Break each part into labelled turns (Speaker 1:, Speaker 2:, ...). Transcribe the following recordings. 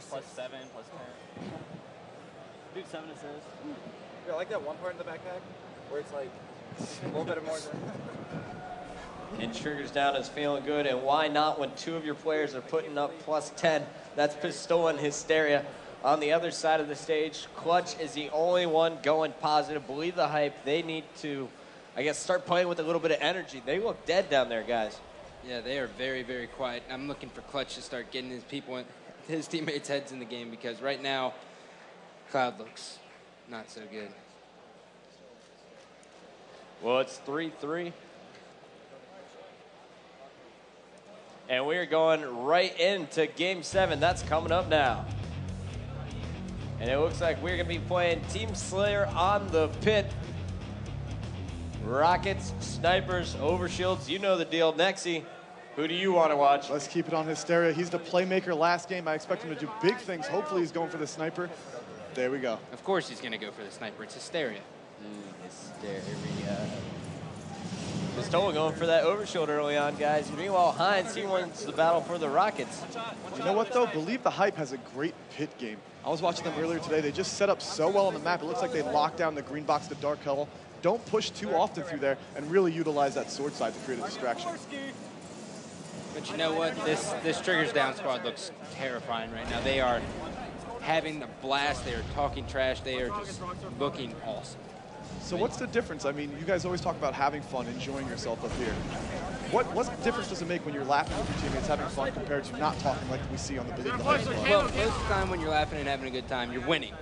Speaker 1: plus 7, plus 10. Dude, 7 assists.
Speaker 2: Yeah, I like that one part in the backpack where it's like a little bit more.
Speaker 3: And Triggers Down is feeling good, and why not when two of your players are putting up plus 10? That's Pistola and Hysteria. On the other side of the stage, Clutch is the only one going positive. Believe the Hype. They need to, I guess, start playing with a little bit of energy. They look dead down there, guys.
Speaker 4: Yeah, they are very, very quiet. I'm looking for Clutch to start getting his teammates' heads in the game, because right now, Cloud looks not so good.
Speaker 3: Well, it's 3-3. And we are going right into Game 7. That's coming up now. And it looks like we're going to be playing Team Slayer on the pit. Rockets, snipers, overshields. You know the deal. Nexy, who do you want to watch?
Speaker 5: Let's keep it on Hysteria. He's the playmaker last game. I expect him to do big things. Hopefully he's going for the sniper. There we go.
Speaker 4: Of course he's going to go for the sniper. It's Hysteria.
Speaker 3: Hysteria. Pistola going for that overshield early on, guys. Meanwhile, Heinz, he wins the battle for the Rockets.
Speaker 5: You know what, though? Believe the Hype has a great pit game. I was watching them earlier today. They just set up so well on the map. It looks like they locked down the green box to dark hole. Don't push too often through there and really utilize that sword side to create a distraction.
Speaker 4: But you know what? This Triggers Down squad looks terrifying right now. They are having a blast. They are talking trash. They are just looking awesome.
Speaker 5: So what's the difference? I mean, you guys always talk about having fun, enjoying yourself up here. What difference does it make when you're laughing with your teammates, having fun, compared to not talking like we see on the Believe the Hype squad?
Speaker 4: Well, most of the time when you're laughing and having a good time, you're winning.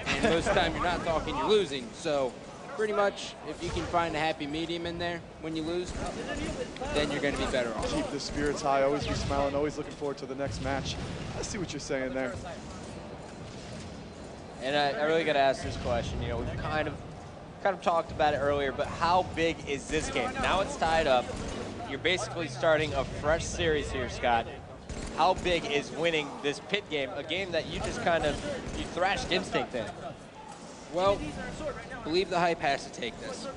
Speaker 4: And most of the time you're not talking, you're losing. So pretty much, if you can find a happy medium in there when you lose, then you're going to be better off.
Speaker 5: Keep the spirits high, always be smiling, always looking forward to the next match. I see what you're saying there.
Speaker 3: And I really got to ask this question. You know, we've kind of talked about it earlier, but how big is this game? Now it's tied up. You're basically starting a fresh series here, Scott. How big is winning this pit game, a game that you just you thrashed Instinct in?
Speaker 4: Well, Believe the Hype has to take this.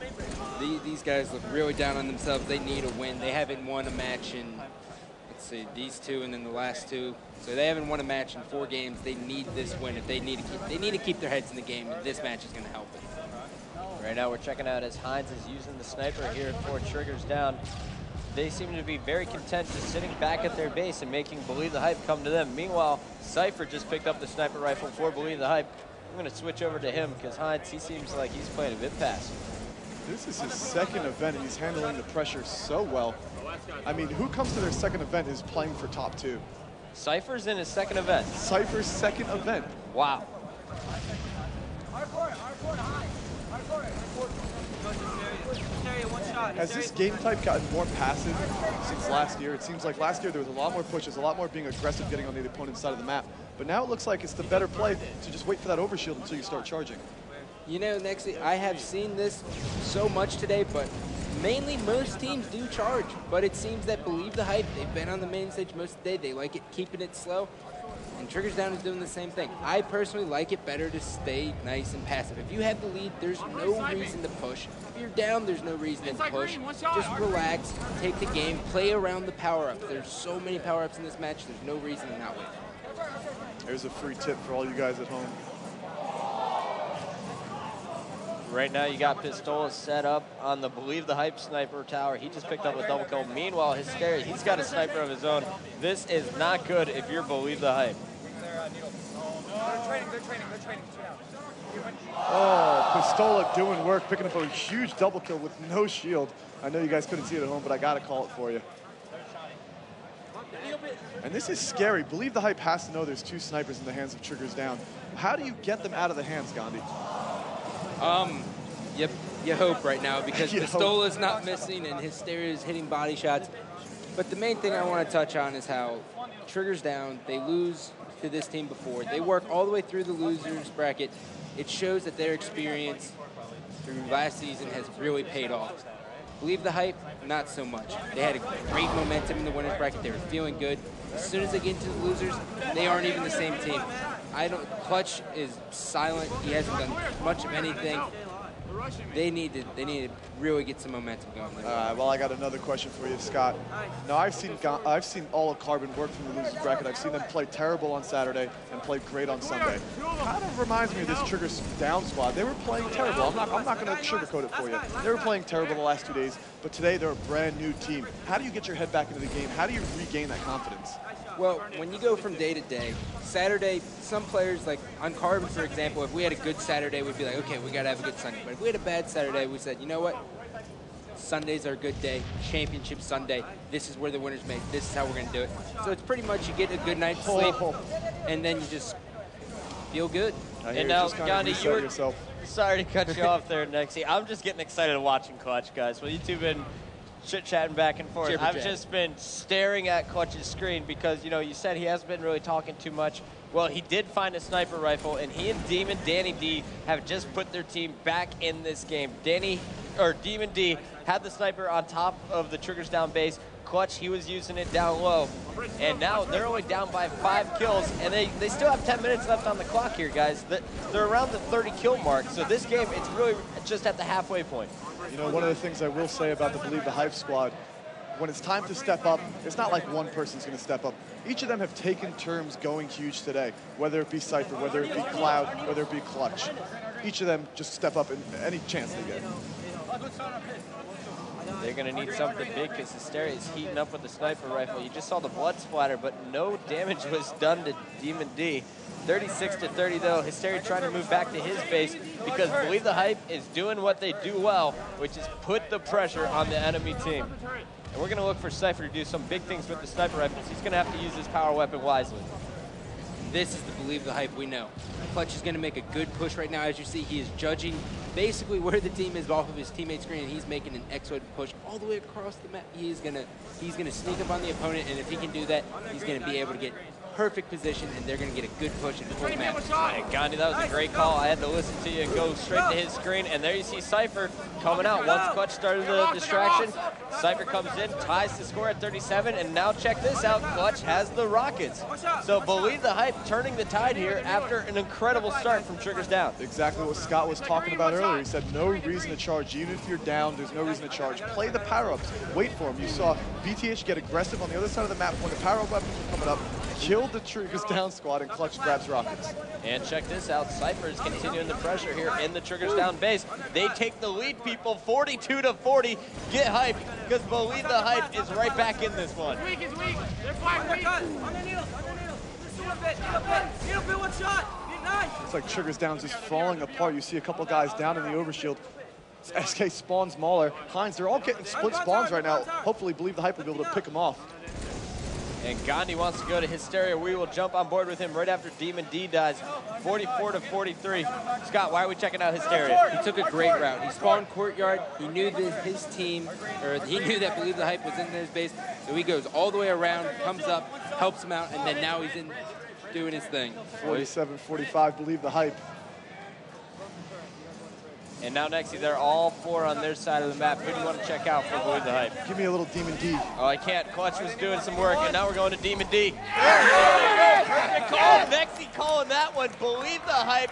Speaker 4: These guys look really down on themselves. They need a win. They haven't won a match in, let's see, these two and then the last two. So they haven't won a match in 4 games. They need this win. If they need to keep their heads in the game, and this match is going to help it.
Speaker 3: Right now we're checking out as Heinz is using the sniper here for Triggers Down. They seem to be very content just sitting back at their base and making Believe the Hype come to them. Meanwhile, Sypher just picked up the sniper rifle for Believe the Hype. I'm going to switch over to him because Heinz, he seems like he's playing a bit passive.
Speaker 5: This is his second event, and he's handling the pressure so well. I mean, who comes to their second event is playing for top 2?
Speaker 3: Sypher's in his second event.
Speaker 5: Sypher's second event.
Speaker 3: Wow.
Speaker 5: Has this game type gotten more passive since last year? It seems like last year there was a lot more pushes, a lot more being aggressive, getting on the opponent's side of the map. But now it looks like it's the better play to just wait for that overshield until you start charging.
Speaker 4: You know, Nexy, I have seen this so much today, but mainly most teams do charge. But it seems that Believe the Hype, they've been on the main stage most of the day. They like it, keeping it slow. And Triggers Down is doing the same thing. I personally like it better to stay nice and passive. If you have the lead, there's no reason to push. If you're down, there's no reason to push. Just relax, take the game, play around the power-ups. There's so many power-ups in this match, there's no reason to not win.
Speaker 5: There's a free tip for all you guys at home.
Speaker 3: Right now you got Pistola set up on the Believe the Hype sniper tower. He just picked up a double kill. Meanwhile, Hysteria, he's got a sniper of his own. This is not good if you're Believe the Hype.
Speaker 2: They're training.
Speaker 5: Oh, Pistola doing work, picking up a huge double kill with no shield. I know you guys couldn't see it at home, but I got to call it for you. And this is scary. Believe the Hype has to know there's 2 snipers in the hands of Triggers Down. How do you get them out of the hands, Gandhi?
Speaker 4: You hope right now, because Pistola's not missing and Hysteria is hitting body shots. But the main thing I want to touch on is how Triggers Down, they lose to this team before. They work all the way through the losers bracket. It shows that their experience through last season has really paid off. Believe the Hype, not so much. They had a great momentum in the winners bracket. They were feeling good. As soon as they get into the losers, they aren't even the same team. Clutch is silent. He hasn't done much of anything. they need to really get some momentum going there.
Speaker 5: All right, well, I got another question for you, Scott. Now, I've seen all of Carbon work from the losers bracket. I've seen them play terrible on Saturday and play great on Sunday. Kind of reminds me of this Trigger Down squad. They were playing terrible. I'm not going to sugarcoat it for you. They were playing terrible the last 2 days, but today they're a brand new team. How do you get your head back into the game? How do you regain that confidence?
Speaker 4: Well, when you go from day to day, Saturday, some players, like on Carbon, for example, if we had a good Saturday, we'd be like, okay, we got to have a good Sunday. But if we had a bad Saturday, we said, you know what? Sundays are a good day. Championship Sunday. This is where the winners make. This is how we're going to do it. So it's pretty much you get a good night's sleep, and then you just feel good.
Speaker 3: And now, Gandhi, you were sorry to cut you off there, Nexie. I'm just getting excited watching Clutch, guys. Well, you two been chit-chatting back and forth. I've just been staring at Clutch's screen because, you know, you said he hasn't been really talking too much. Well, he did find a sniper rifle, and he and Danny D have just put their team back in this game. Demon D had the sniper on top of the Triggers Down base. Clutch, he was using it down low. And now they're only down by 5 kills, and they still have 10 minutes left on the clock here, guys. They're around the 30 kill mark, so this game, it's really just at the halfway point.
Speaker 5: You know, one of the things I will say about the Believe the Hype squad, when it's time to step up, it's not like one person's going to step up. Each of them have taken turns going huge today, whether it be Sypher, whether it be Cloud, whether it be Clutch. Each of them just step up in any chance they get.
Speaker 3: They're going to need something big because Hysteria is heating up with the sniper rifle. You just saw the blood splatter, but no damage was done to Demon D. 36-30 though. Hysteria trying to move back to his base because Believe the Hype is doing what they do well, which is put the pressure on the enemy team. And we're going to look for Sypher to do some big things with the sniper rifles. He's going to have to use his power weapon wisely.
Speaker 4: This is the Believe the Hype we know. Clutch is going to make a good push right now. As you see, he is judging basically where the team is off of his teammate screen, and he's making an X-Way push all the way across the map. He's gonna sneak up on the opponent, and if he can do that, he's going to be able to get perfect position, and they're going to get a good push and full map.
Speaker 3: Hey, Gandhi, that was a great call. I had to listen to you and go straight to his screen, and there you see Sypher coming out. Once Clutch started the distraction, Sypher comes in, ties the score at 37, and now check this out. Clutch has the rockets. So Believe the Hype turning the tide here after an incredible start from Triggers Down.
Speaker 5: Exactly what Scott was talking about earlier. He said no reason to charge. Even if you're down, there's no reason to charge. Play the power-ups. Wait for them. You saw BTH get aggressive on the other side of the map when the power-up weapons were coming up. Killed the Triggers Down squad, and Clutch grabs rockets.
Speaker 3: And check this out. Sypher is continuing the pressure here in the Triggers Down base. They take the lead, people, 42-40. Get hyped, because Believe the Hype is right back in this one.
Speaker 1: Weak is weak. They're flying weak. Needle, one shot.
Speaker 5: It's like Triggers Down just falling apart. You see a couple guys down in the overshield. SK spawns Mauler. Heinz, they're all getting split spawns right now. Hopefully Believe the Hype will be able to pick them off.
Speaker 3: And Gandhi wants to go to Hysteria. We will jump on board with him right after Demon D dies. 44-43. Scott, why are we checking out Hysteria?
Speaker 4: He took a great route. He spawned courtyard. He knew that his team, or he knew that Believe the Hype was in his base. So he goes all the way around, comes up, helps him out, and then now he's in doing his thing.
Speaker 5: 47-45, Believe the Hype.
Speaker 3: And now Nexie, they're all 4 on their side of the map. Who do you want to check out for Believe the Hype?
Speaker 5: Give me a little Demon D.
Speaker 3: Oh, I can't. Clutch was doing some work, and now we're going to Demon D. Perfect call. Nexie calling that one. Believe the Hype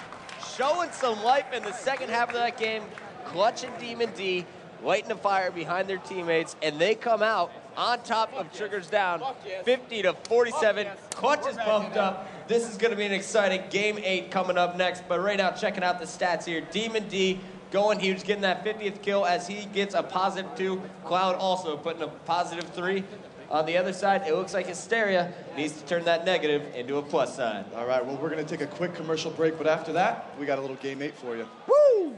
Speaker 3: showing some life in the second half of that game. Clutch and Demon D lighting a fire behind their teammates, and they come out on top of Triggers Down, 50-47. Clutch is pumped up. This is going to be an exciting Game 8 coming up next. But right now, checking out the stats here. Demon D going huge, getting that 50th kill as he gets a +2. Cloud also putting a +3. On the other side, it looks like Hysteria needs to turn that negative into a plus sign.
Speaker 5: All right, well, we're going to take a quick commercial break, but after that, we got a little Game 8 for you.
Speaker 3: Woo!